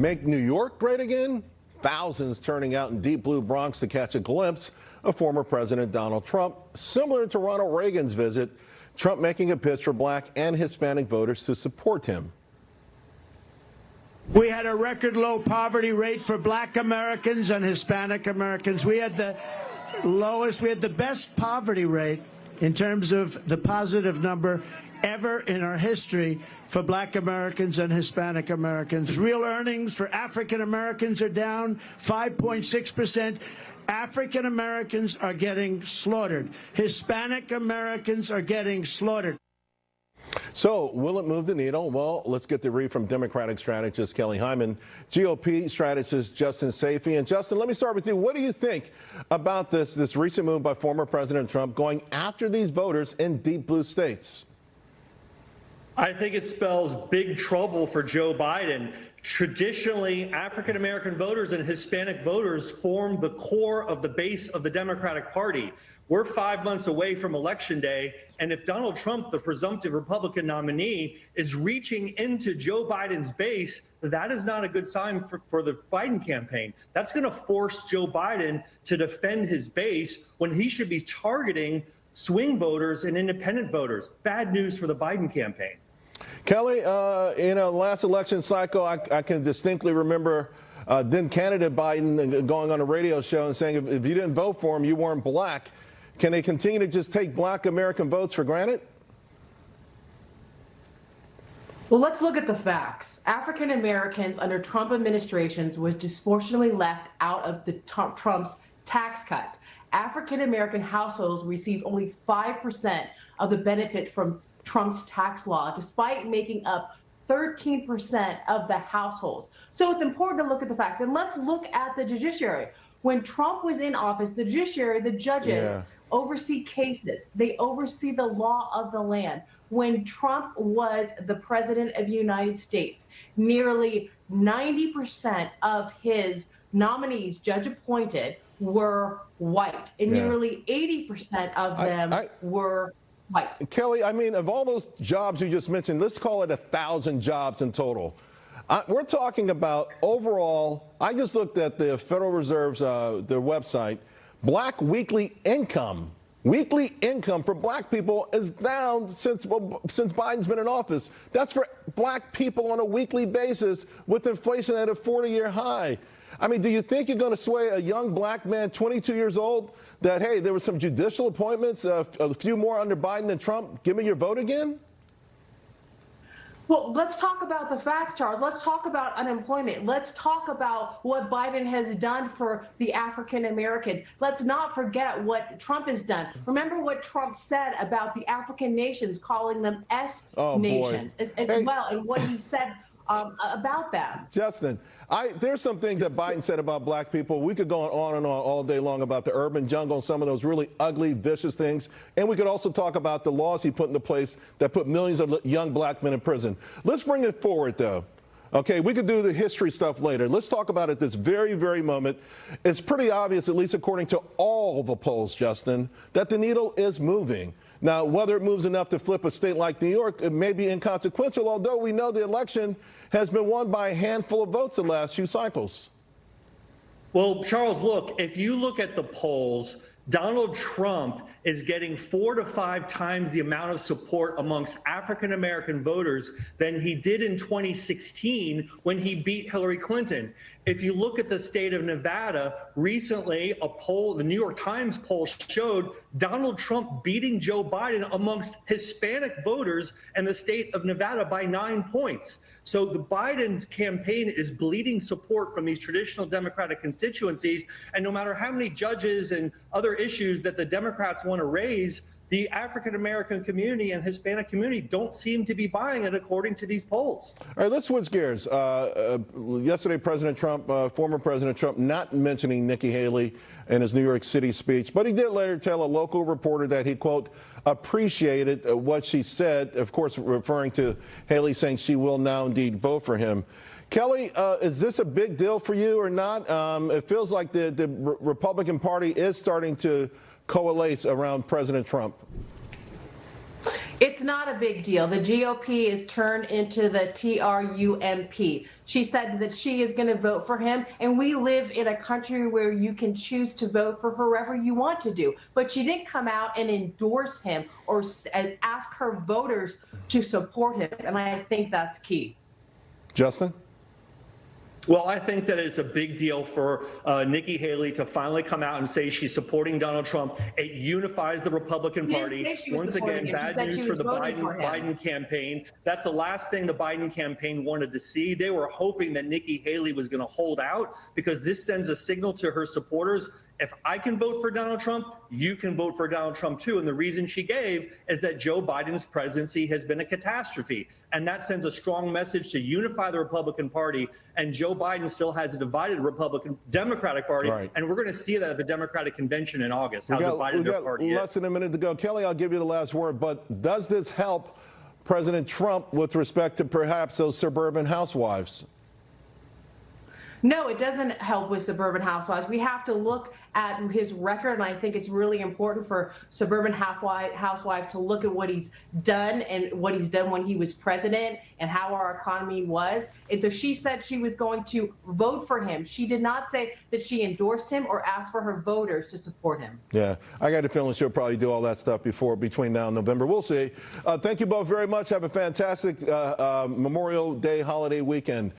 make New York great again? Thousands turning out in deep blue Bronx to catch a glimpse of former President Donald Trump. Similar to Ronald Reagan's visit, Trump making a pitch for black and Hispanic voters to support him. We had a record low poverty rate for black Americans and Hispanic Americans. We had the lowest, we had the best poverty rate in terms of the positive number ever in our history for black Americans and Hispanic Americans. Real earnings for African Americans are down 5.6%. African Americans are getting slaughtered. Hispanic Americans are getting slaughtered. So, will it move the needle? Well, let's get the read from Democratic strategist Kelly Hyman, GOP strategist Justin Safey. And Justin, let me start with you. What do you think about this recent move by former President Trump going after these voters in deep blue states? I think it spells big trouble for Joe Biden. Traditionally, African-American voters and Hispanic voters form the core of the base of the Democratic Party. We're 5 months away from Election Day, and if Donald Trump, the presumptive Republican nominee, is reaching into Joe Biden's base, that is not a good sign for the Biden campaign. That's going to force Joe Biden to defend his base when he should be targeting swing voters and independent voters. Bad news for the Biden campaign. Kelly, last election cycle, I can distinctly remember then candidate Biden going on a radio show and saying if you didn't vote for him, you weren't black. Can they continue to just take black American votes for granted? Well, let's look at the facts. African Americans under Trump administrations was disproportionately left out of the Trump's tax cuts. African American households received only 5% of the benefit from Trump's tax law, despite making up 13% of the households. So it's important to look at the facts. And let's look at the judiciary. When Trump was in office, the judiciary, the judges, oversee cases. They oversee the law of the land. When Trump was the president of the United States, nearly 90% of his nominees, judge appointed, were white, and nearly 80% of them were white. Kelly, I mean, of all those jobs you just mentioned, let's call it 1,000 jobs in total. We're talking about overall, I just looked at the Federal Reserve's their website. Black weekly income for black people is down since Biden's been in office. That's for black people on a weekly basis with inflation at a 40-year high. I mean, do you think you're going to sway a young black man, 22 years old, that, hey, there were some judicial appointments, a few more under Biden than Trump, give me your vote again? Well, let's talk about the facts, Charles. Let's talk about unemployment. Let's talk about what Biden has done for the African Americans. Let's not forget what Trump has done. Remember what Trump said about the African nations, calling them nations as well, and what he said about them. Justin, there's some things that Biden said about black people. We could go on and on all day long about the urban jungle and some of those really ugly, vicious things. And we could also talk about the laws he put into place that put millions of young black men in prison. Let's bring it forward, though. Okay, we could do the history stuff later. Let's talk about it this very, very moment. It's pretty obvious, at least according to all the polls, Justin, that the needle is moving. Now, whether it moves enough to flip a state like New York, it may be inconsequential, although we know the election has been won by a handful of votes the last few cycles. Well, Charles, look, if you look at the polls, Donald Trump is getting 4 to 5 times the amount of support amongst African-American voters than he did in 2016 when he beat Hillary Clinton. If you look at the state of Nevada, recently a poll, the New York Times poll showed Donald Trump beating Joe Biden amongst Hispanic voters in the state of Nevada by 9 points. So the Biden's campaign is bleeding support from these traditional Democratic constituencies. And no matter how many judges and other issues that the Democrats want to raise, the African-American community and Hispanic community don't seem to be buying it according to these polls. All right, let's switch gears. Yesterday, President Trump, former President Trump, not mentioning Nikki Haley in his New York City speech, but he did later tell a local reporter that he, quote, appreciated what she said, of course, referring to Haley saying she will now indeed vote for him. Kelly, is this a big deal for you or not? It feels like the Republican Party is starting to coalesce around President Trump. It's not a big deal. The GOP is turned into the TRUMP. She said that she is going to vote for him, and we live in a country where you can choose to vote for whoever you want to do. But she didn't come out and endorse him or ask her voters to support him, and I think that's key. Justin? Well, I think that it's a big deal for Nikki Haley to finally come out and say she's supporting Donald Trump. It unifies the Republican Party. Once again, bad news for the Biden campaign. That's the last thing the Biden campaign wanted to see. They were hoping that Nikki Haley was going to hold out because this sends a signal to her supporters. If I can vote for Donald Trump, you can vote for Donald Trump too. And the reason she gave is that Joe Biden's presidency has been a catastrophe. And that sends a strong message to unify the Republican Party. And Joe Biden still has a divided Democratic Party. Right. And we're going to see that at the Democratic convention in August, how divided their party is. Less than a minute to go. Kelly, I'll give you the last word. But does this help President Trump with respect to perhaps those suburban housewives? No, it doesn't help with suburban housewives. We have to look at his record, and I think it's really important for suburban housewives to look at what he's done and what he's done when he was president and how our economy was. And so she said she was going to vote for him. She did not say that she endorsed him or asked for her voters to support him. Yeah, I got a feeling she'll probably do all that stuff between now and November. We'll see. Thank you both very much. Have a fantastic Memorial Day holiday weekend.